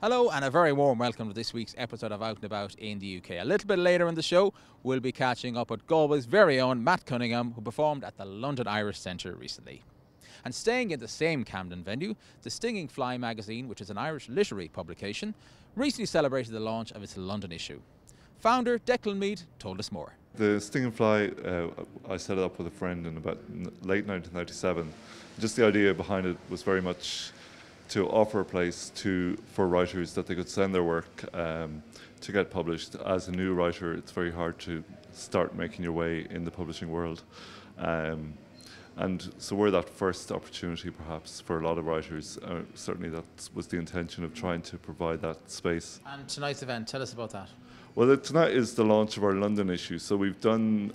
Hello and a very warm welcome to this week's episode of Out and About in the UK. A little bit later in the show, we'll be catching up with Galway's very own Matt Cunningham, who performed at the London Irish Centre recently. And staying in the same Camden venue, the Stinging Fly magazine, which is an Irish literary publication, recently celebrated the launch of its London issue. Founder Declan Mead told us more. The Stinging Fly, I set it up with a friend in about late 1997. Just the idea behind it was very much to offer a place for writers that they could send their work to get published. As a new writer, it's very hard to start making your way in the publishing world. And so we're that first opportunity perhaps for a lot of writers. Certainly that was the intention of trying to provide that space. And tonight's event, tell us about that. Well, tonight is the launch of our London issue. So we've done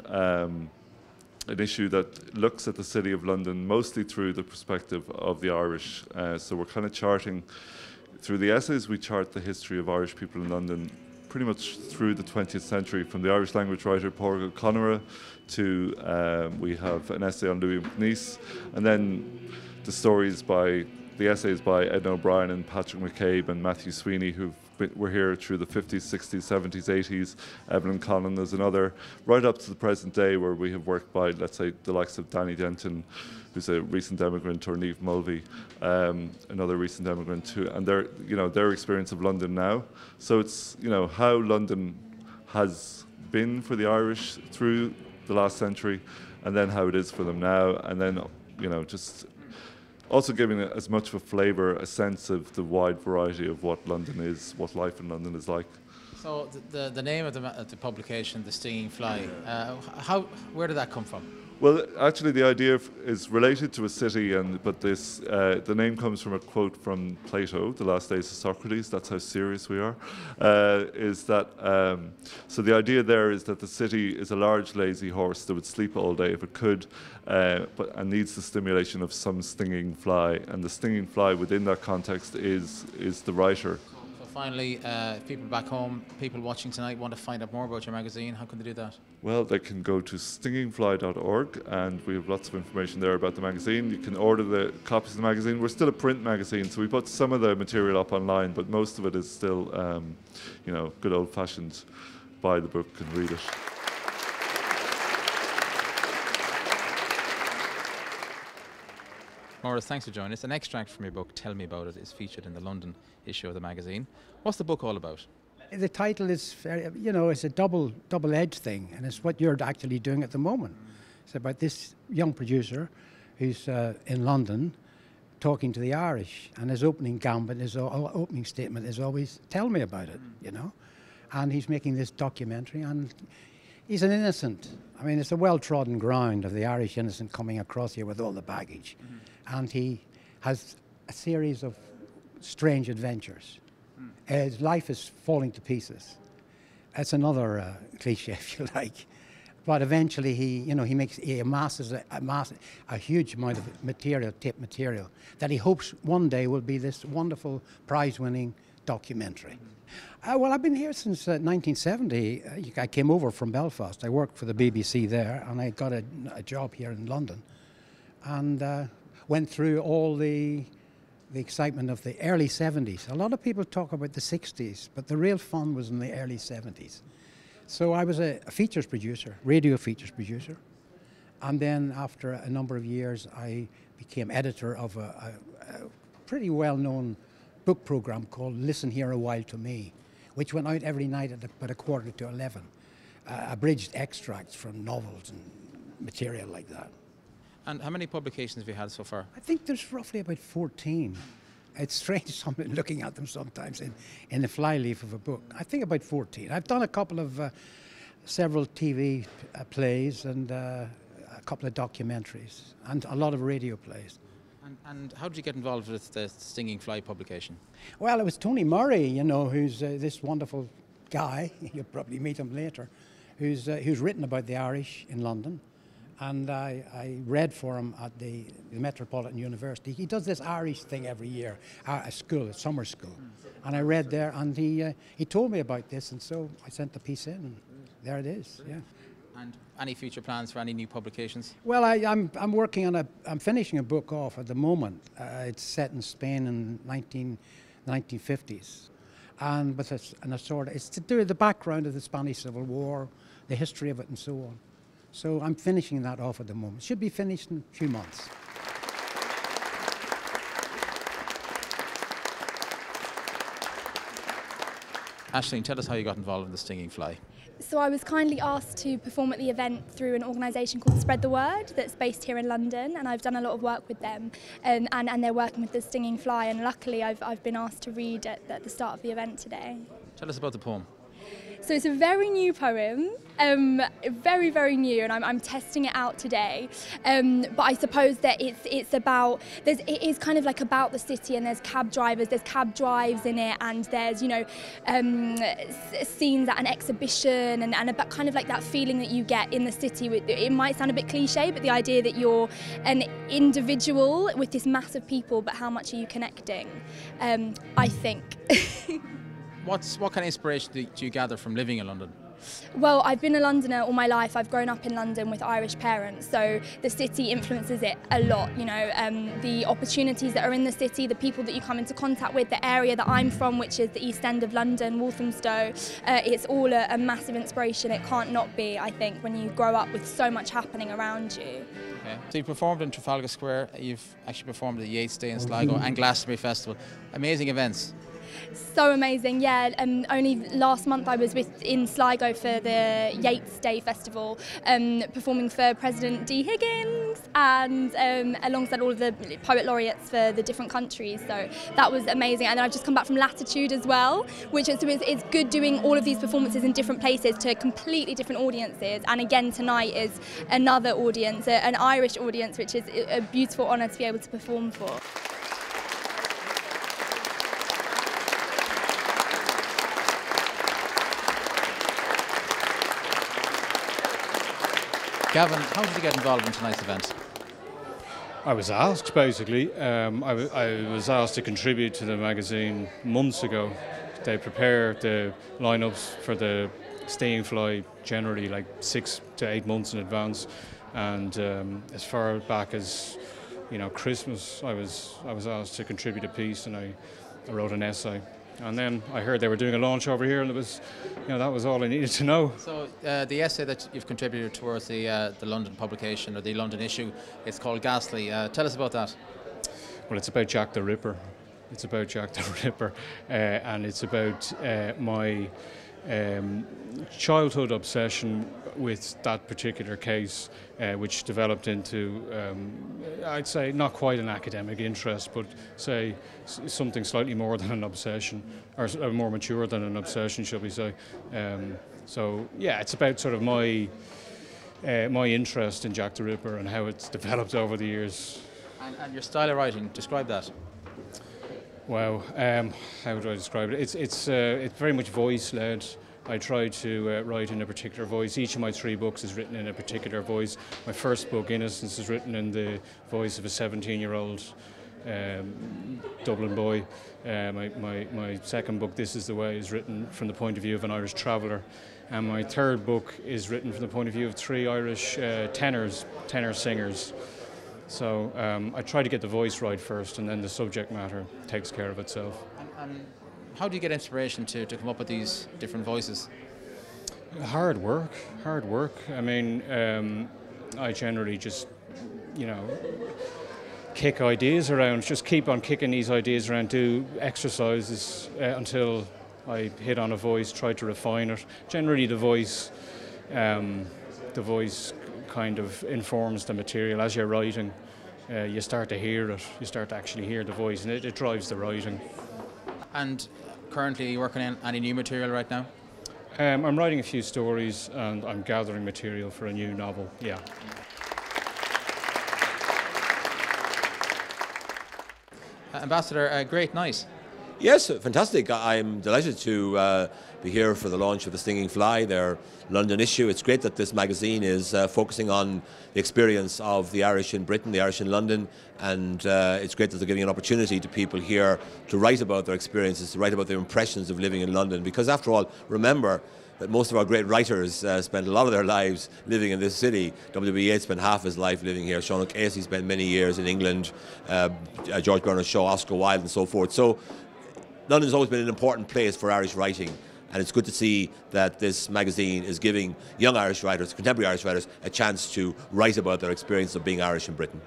an issue that looks at the City of London mostly through the perspective of the Irish. So we're kind of charting, through the essays, we chart the history of Irish people in London pretty much through the 20th century, from the Irish language writer Pádraig Ó Conradh to, we have an essay on Louis MacNeice, and then the essays by Edna O'Brien and Patrick McCabe and Matthew Sweeney, were here through the 50s, 60s, 70s, 80s. Evelyn Conlon is another, right up to the present day, where we have worked by, let's say, the likes of Danny Denton, who's a recent immigrant, or Niamh Mulvey, another recent immigrant too, and their experience of London now. So it's how London has been for the Irish through the last century, and then how it is for them now, and then just also giving it as much of a flavour, a sense of the wide variety of what London is, what life in London is like. So the name of the publication, The Stinging Fly, where did that come from? Well, actually, the idea is related to a city, but the name comes from a quote from Plato, The Last Days of Socrates. That's how serious we are. So the idea there is that the city is a large, lazy horse that would sleep all day if it could, and needs the stimulation of some stinging fly. And the stinging fly within that context is the writer. Finally, if people back home, people watching tonight want to find out more about your magazine, how can they do that? Well, they can go to stingingfly.org, and we have lots of information there about the magazine. You can order the copies of the magazine. We're still a print magazine, so we put some of the material up online, but most of it is still, good old-fashioned buy the book and read it. Maurice, thanks for joining us. An extract from your book, Tell Me About It, is featured in the London issue of the magazine. What's the book all about? The title is, it's a double-edged thing, and it's what you're actually doing at the moment. It's about this young producer who's in London talking to the Irish, and his opening gambit, his opening statement is always, tell me about it, And he's making this documentary, and he's an innocent. I mean, it's a well-trodden ground of the Irish innocent coming across here with all the baggage. And he has a series of strange adventures. His life is falling to pieces. It's another cliche, if you like. But eventually he amasses a huge amount of tape material, that he hopes one day will be this wonderful prize-winning documentary. Well, I've been here since 1970. I came over from Belfast. I worked for the BBC there, and I got a job here in London. And went through all the excitement of the early 70s. A lot of people talk about the 60s, but the real fun was in the early 70s. So I was a features producer, radio features producer. And then after a number of years, I became editor of a pretty well-known book program called Listen Here a While to Me, which went out every night at about 11:15. Abridged extracts from novels and material like that. And how many publications have you had so far? I think there's roughly about 14. It's strange looking at them sometimes in the flyleaf of a book. I think about 14. I've done a couple of several TV plays and a couple of documentaries and a lot of radio plays. And how did you get involved with the Stinging Fly publication? Well, it was Tony Murray, who's this wonderful guy. You'll probably meet him later, who's written about the Irish in London. And I read for him at the Metropolitan University. He does this Irish thing every year, a summer school. And I read there, and he told me about this, and so I sent the piece in, and there it is, yeah. And any future plans for any new publications? Well, I'm working on I'm finishing a book off at the moment. It's set in Spain in 1950s. and with it's to do with the background of the Spanish Civil War, the history of it, and so on. So I'm finishing that off at the moment. Should be finished in a few months. Aisling, tell us how you got involved in the Stinging Fly. So I was kindly asked to perform at the event through an organisation called Spread the Word that's based here in London, and I've done a lot of work with them, and they're working with the Stinging Fly, and luckily I've been asked to read at the start of the event today. Tell us about the poem. So it's a very new poem, very, very new, and I'm testing it out today. But I suppose that it is kind of like about the city, and there's cab drives in it, and there's, you know, scenes at an exhibition, and about kind of like that feeling that you get in the city. It might sound a bit cliche, but the idea that you're an individual with this mass of people, but how much are you connecting? I think. What kind of inspiration do you gather from living in London? Well, I've been a Londoner all my life. I've grown up in London with Irish parents, so the city influences it a lot. You know, the opportunities that are in the city, the people that you come into contact with, the area that I'm from, which is the East End of London, Walthamstow. It's all a massive inspiration. It can't not be, I think, when you grow up with so much happening around you. Okay. So you performed in Trafalgar Square. You've actually performed at the Yeats Day in Sligo and Glastonbury Festival. Amazing events. So amazing, yeah. Only last month I was in Sligo for the Yeats Day Festival, performing for President D. Higgins and alongside all of the poet laureates for the different countries. So that was amazing. And then I've just come back from Latitude as well, which is it's good doing all of these performances in different places to completely different audiences. And again tonight is another audience, an Irish audience, which is a beautiful honour to be able to perform for. Gavin, how did you get involved in tonight's event? I was asked, basically. I was asked to contribute to the magazine months ago. They prepare the lineups for the Stinging Fly generally like 6 to 8 months in advance, and as far back as, you know, Christmas, I was asked to contribute a piece, and I wrote an essay. And then I heard they were doing a launch over here, and it was, you know, that was all I needed to know. So the essay that you've contributed towards the London publication, or the London issue, it's called Ghastly. Tell us about that. Well, it's about Jack the Ripper. It's about Jack the Ripper, and it's about my childhood obsession with that particular case, which developed into, I'd say, not quite an academic interest, but say something slightly more than an obsession, or more mature than an obsession, shall we say. So yeah, it's about sort of my interest in Jack the Ripper and how it's developed over the years. And your style of writing, describe that. Wow, how do I describe it? It's very much voice-led. I try to write in a particular voice. Each of my 3 books is written in a particular voice. My first book, Innocence, is written in the voice of a 17-year-old Dublin boy. My second book, This Is the Way, is written from the point of view of an Irish traveller. And my third book is written from the point of view of 3 Irish tenor singers. So I try to get the voice right first, and then the subject matter takes care of itself. And how do you get inspiration to come up with these different voices? Hard work. I mean, I generally just, you know, kick ideas around, just keep on kicking these ideas around, do exercises until I hit on a voice, try to refine it. Generally the voice kind of informs the material. As you're writing, you start to hear it, you start to actually hear the voice, and it drives the writing. And currently, are you working on any new material right now? I'm writing a few stories, and I'm gathering material for a new novel, yeah. Ambassador, great night. Yes, fantastic. I'm delighted to be here for the launch of The Stinging Fly, their London issue. It's great that this magazine is focusing on the experience of the Irish in Britain, the Irish in London, and it's great that they're giving an opportunity to people here to write about their experiences, to write about their impressions of living in London. Because after all, remember that most of our great writers spent a lot of their lives living in this city. W.B. Yeats spent half his life living here. Sean O'Casey spent many years in England. George Bernard Shaw, Oscar Wilde, and so forth. So London's always been an important place for Irish writing, and it's good to see that this magazine is giving young Irish writers, contemporary Irish writers, a chance to write about their experience of being Irish in Britain.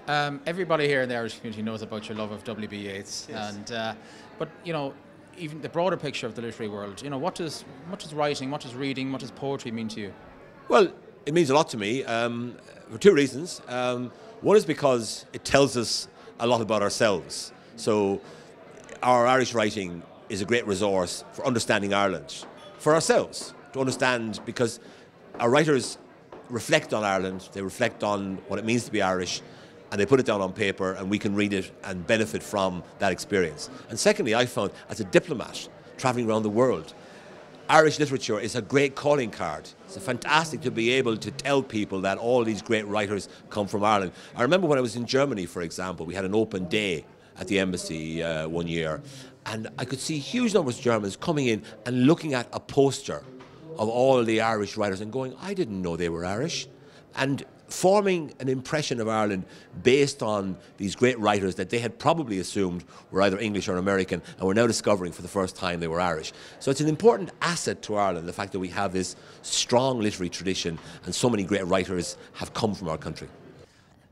Everybody here in the Irish community knows about your love of W.B. Yeats, Yes. and but even the broader picture of the literary world. What does writing, what does reading, what does poetry mean to you? Well, it means a lot to me for two reasons. One is because it tells us a lot about ourselves. So our Irish writing is a great resource for understanding Ireland, for ourselves, to understand, because our writers reflect on Ireland, they reflect on what it means to be Irish, and they put it down on paper, and we can read it and benefit from that experience. And secondly, I found, as a diplomat travelling around the world, Irish literature is a great calling card. It's fantastic to be able to tell people that all these great writers come from Ireland. I remember when I was in Germany, for example, we had an open day at the embassy one year, and I could see huge numbers of Germans coming in and looking at a poster of all the Irish writers and going, I didn't know they were Irish, and forming an impression of Ireland based on these great writers that they had probably assumed were either English or American, and were now discovering for the first time they were Irish. So it's an important asset to Ireland, the fact that we have this strong literary tradition and so many great writers have come from our country.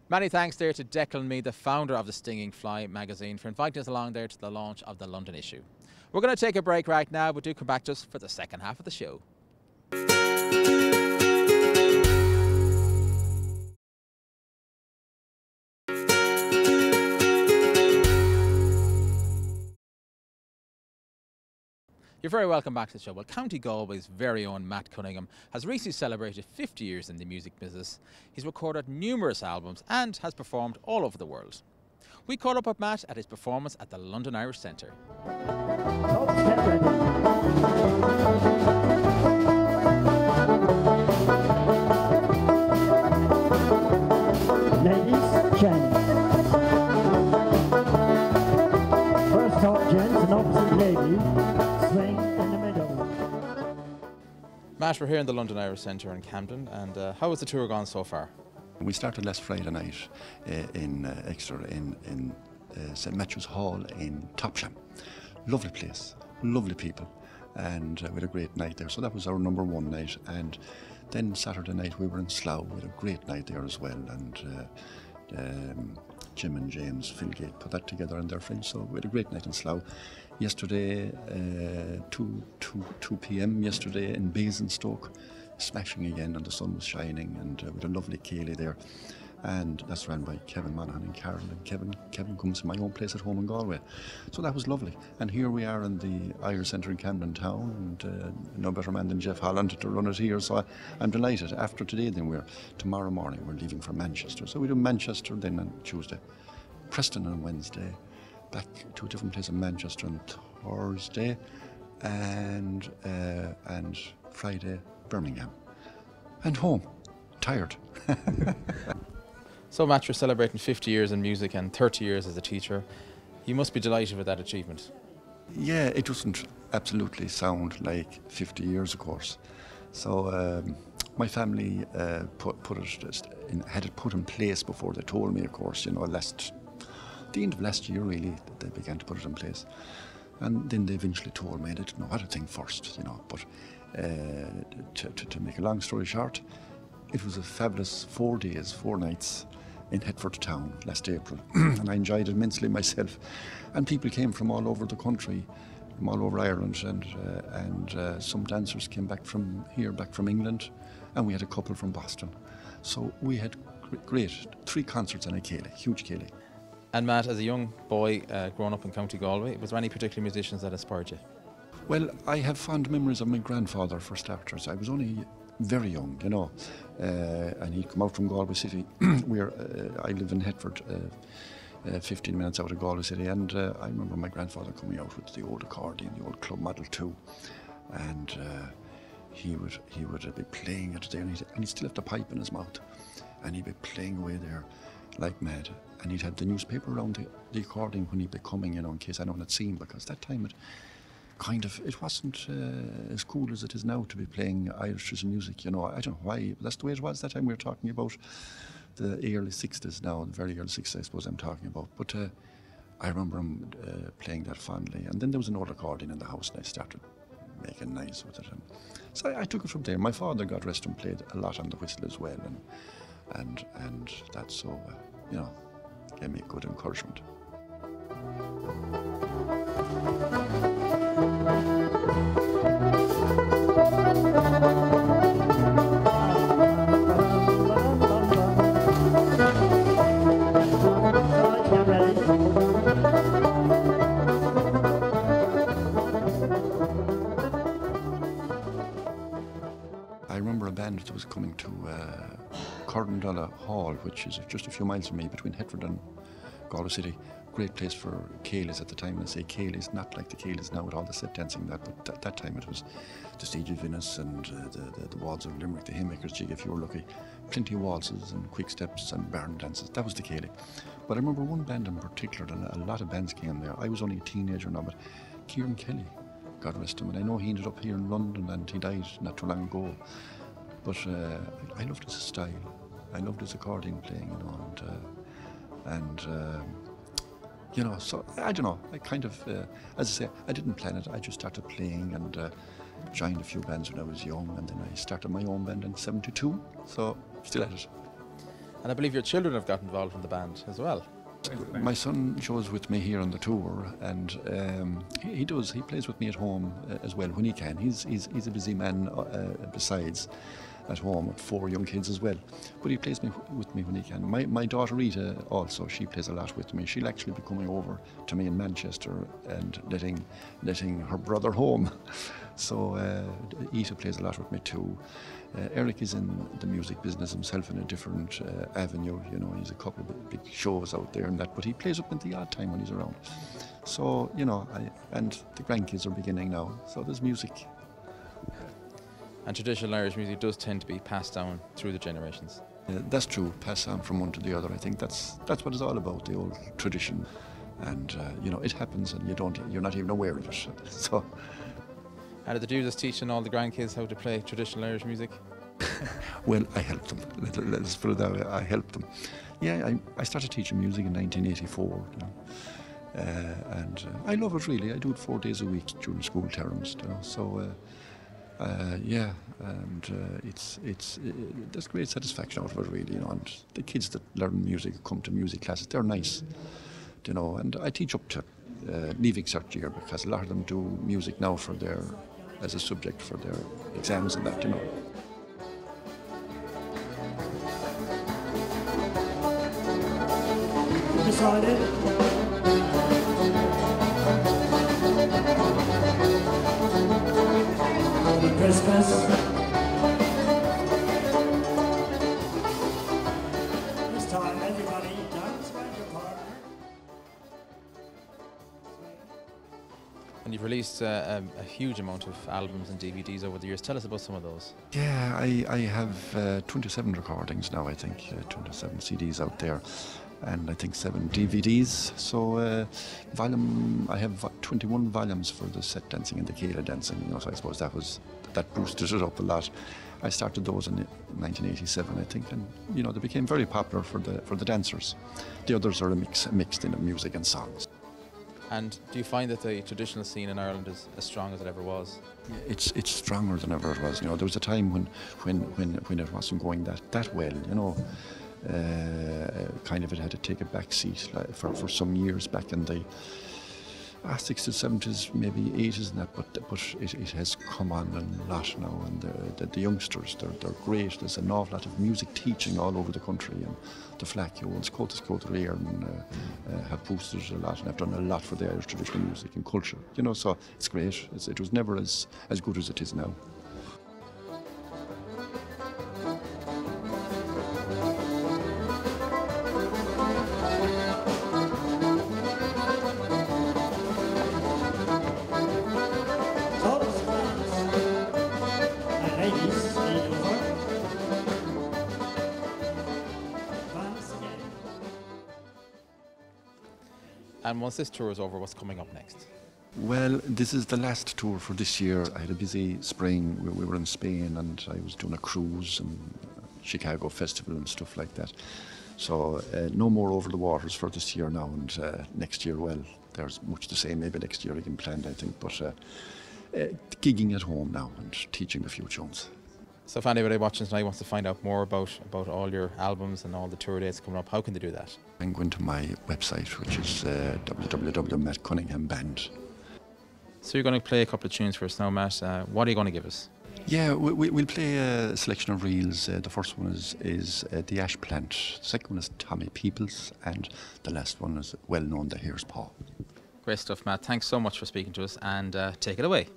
Many thanks there to Declan Mead, the founder of the Stinging Fly magazine, for inviting us along there to the launch of the London issue. We're going to take a break right now, but do come back to us for the second half of the show. You're very welcome back to the show. Well, County Galway's very own Matt Cunningham has recently celebrated 50 years in the music business. He's recorded numerous albums and has performed all over the world. We caught up with Matt at his performance at the London Irish Centre. Ladies, gents. First up, gents, and opposite lady, swing in the middle. Matt, we're here in the London Irish Centre in Camden, and how has the tour gone so far? We started last Friday night in Exeter in St Matthew's Hall in Topsham. Lovely place, lovely people, and we had a great night there. So that was our number one night. And then Saturday night we were in Slough. We had a great night there as well. And Jim and James Philgate put that together and their friends. So we had a great night in Slough. Yesterday, 2 p.m. yesterday in Basingstoke, smashing again, and the sun was shining, and with a lovely ceilidh there, and that's run by Kevin Monaghan and Carol, and Kevin comes to my own place at home in Galway, so that was lovely. And here we are in the Irish Centre in Camden Town, and no better man than Jeff Holland to run it here, so I'm delighted. After today then tomorrow morning we're leaving for Manchester, so we do Manchester then on Tuesday, Preston on Wednesday, back to a different place in Manchester on Thursday, and Friday Birmingham, and home, tired. So Matt, you're celebrating 50 years in music and 30 years as a teacher. You must be delighted with that achievement. Yeah, it doesn't absolutely sound like 50 years, of course. So my family had it put in place before they told me, of course, the end of last year really, they began to put it in place. And then they eventually told me, I didn't know how to think first, but to make a long story short, it was a fabulous 4 days, 4 nights in Hertford town last April, and I enjoyed it immensely myself. And people came from all over the country, from all over Ireland, and some dancers came back from here, back from England, and we had a couple from Boston. So we had great 3 concerts and a ceilidh, huge ceilidh. And Matt, as a young boy growing up in County Galway, was there any particular musicians that inspired you? Well, I have fond memories of my grandfather, for starters. I was only very young, and he'd come out from Galway City. I live in Hertford, 15 minutes out of Galway City, and I remember my grandfather coming out with the old accordion, the old Club Model 2, and he would be playing it there, and he'd still have the pipe in his mouth, and he'd be playing away there like mad, and he'd have the newspaper around the accordion when he'd be coming, in case anyone had seen, because that time it wasn't as cool as it is now to be playing Irish traditional music, I don't know why, but that's the way it was that time. We were talking about the early 60s now, the very early 60s I suppose I'm talking about, but I remember him playing that fondly. And then there was an old accordion in the house, and I started making noise with it. And so I took it from there. My father, God rest him, played a lot on the whistle as well, and that so you know, gave me good encouragement. I remember a band that was coming to Corndalla Hall, which is just a few miles from me, between Hetford and Galway City. Great place for Céiles at the time. And I say Céiles, not like the Céiles now with all the set dancing that, but at that time it was the Siege of Venice and the Walls of Limerick, the Haymakers jig if you were lucky. Plenty of waltzes and quick steps and barn dances. That was the Céile. But I remember one band in particular, and a lot of bands came there. I was only a teenager now, but Kieran Kelly, God rest him. And I know he ended up here in London and he died not too long ago. But I loved his style. I loved his accordion playing, you know, you know, so I don't know. I kind of, as I say, I didn't plan it. I just started playing and joined a few bands when I was young, and then I started my own band in '72. So still at it. And I believe your children have got involved in the band as well. My son Joe's with me here on the tour, and he plays with me at home as well when he can. He's a busy man besides at home with 4 young kids as well, but he plays with me when he can. My daughter Rita also, she plays a lot with me. She'll actually be coming over to me in Manchester and letting her brother home. So Ita plays a lot with me too. Eric is in the music business himself in a different avenue. You know, he's a couple of big shows out there and that, but he plays up at the odd time when he's around. So, you know, and the grandkids are beginning now, so there's music. And traditional Irish music does tend to be passed down through the generations. That's true, pass on from one to the other. I think that's what it's all about, the old tradition. And, you know, it happens and you're not even aware of it. So. And did you just teaching all the grandkids how to play traditional Irish music? Well, I helped them. Let's put it that way. I helped them. Yeah, I started teaching music in 1984. You know. And I love it really. I do it 4 days a week during school terms. You know. So, yeah, and there's great satisfaction out of it really. You know. And the kids that learn music come to music classes. They're nice. You know. And I teach up to leaving cert year because a lot of them do music now as a subject for their exams and that, you know. Decided. Happy Christmas. This time, everybody dance like your partner. And you've released a huge amount of albums and DVDs over the years. Tell us about some of those. Yeah, I have 27 recordings now, I think, 27 CDs out there, and I think 7 DVDs. So I have 21 volumes for the set dancing and the Céile dancing. You know, so I suppose that boosted it up a lot. I started those in 1987, I think, and you know they became very popular for the dancers. The others are mixed in music and songs. And do you find that the traditional scene in Ireland is as strong as it ever was? It's stronger than ever it was. You know, there was a time when it wasn't going that well. You know, kind of it had to take a back seat for some years back in the 60s, 70s, maybe 80s and that. But it has come on a lot now, and the youngsters they're great. There's an awful lot of music teaching all over the country, and the Flacchio's, Cotas Cotalir, and have boosted a lot and have done a lot for the Irish traditional music and culture. You know, so it's great. It was never as good as it is now. And once this tour is over, what's coming up next? Well, this is the last tour for this year. I had a busy spring. We were in Spain and I was doing a cruise and Chicago Festival and stuff like that. So no more over the waters for this year now, and next year, well, there's much the same. Maybe next year again planned, I think, but gigging at home now and teaching a few tunes. So if anybody watching tonight wants to find out more about all your albums and all the tour dates coming up, how can they do that? I'm going to my website, which is www.mattcunninghamband. So you're going to play a couple of tunes for us now, Matt. What are you going to give us? Yeah, we'll play a selection of reels. The first one is The Ash Plant. The second one is Tommy Peoples, and the last one is well known, The Hare's Paw. Great stuff, Matt. Thanks so much for speaking to us, and take it away.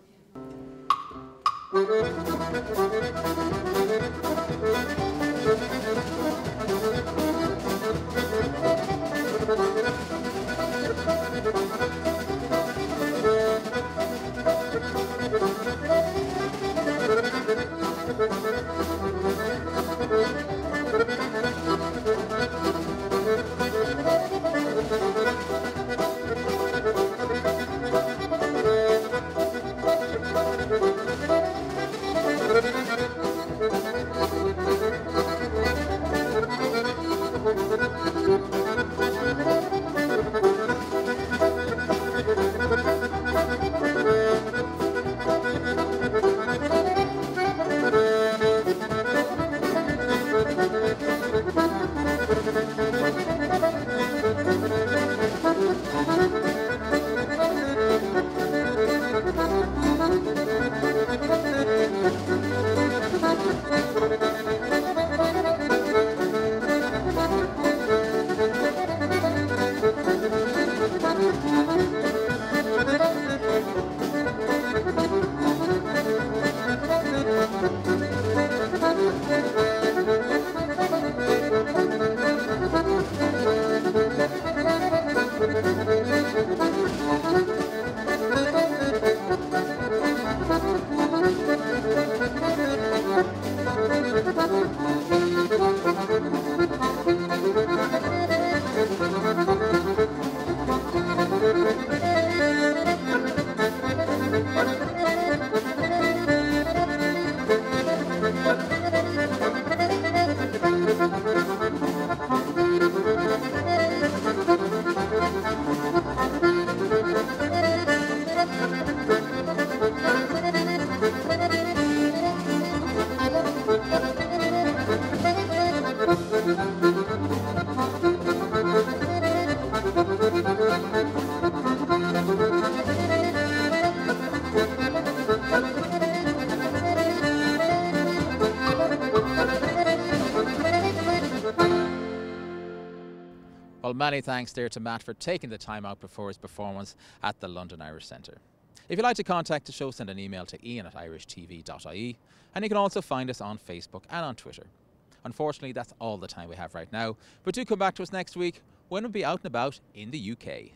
Well, many thanks there to Matt for taking the time out before his performance at the London Irish Centre. If you'd like to contact the show, send an email to ian@irishtv.ie, and you can also find us on Facebook and on Twitter. Unfortunately, that's all the time we have right now, but do come back to us next week when we'll be out and about in the UK.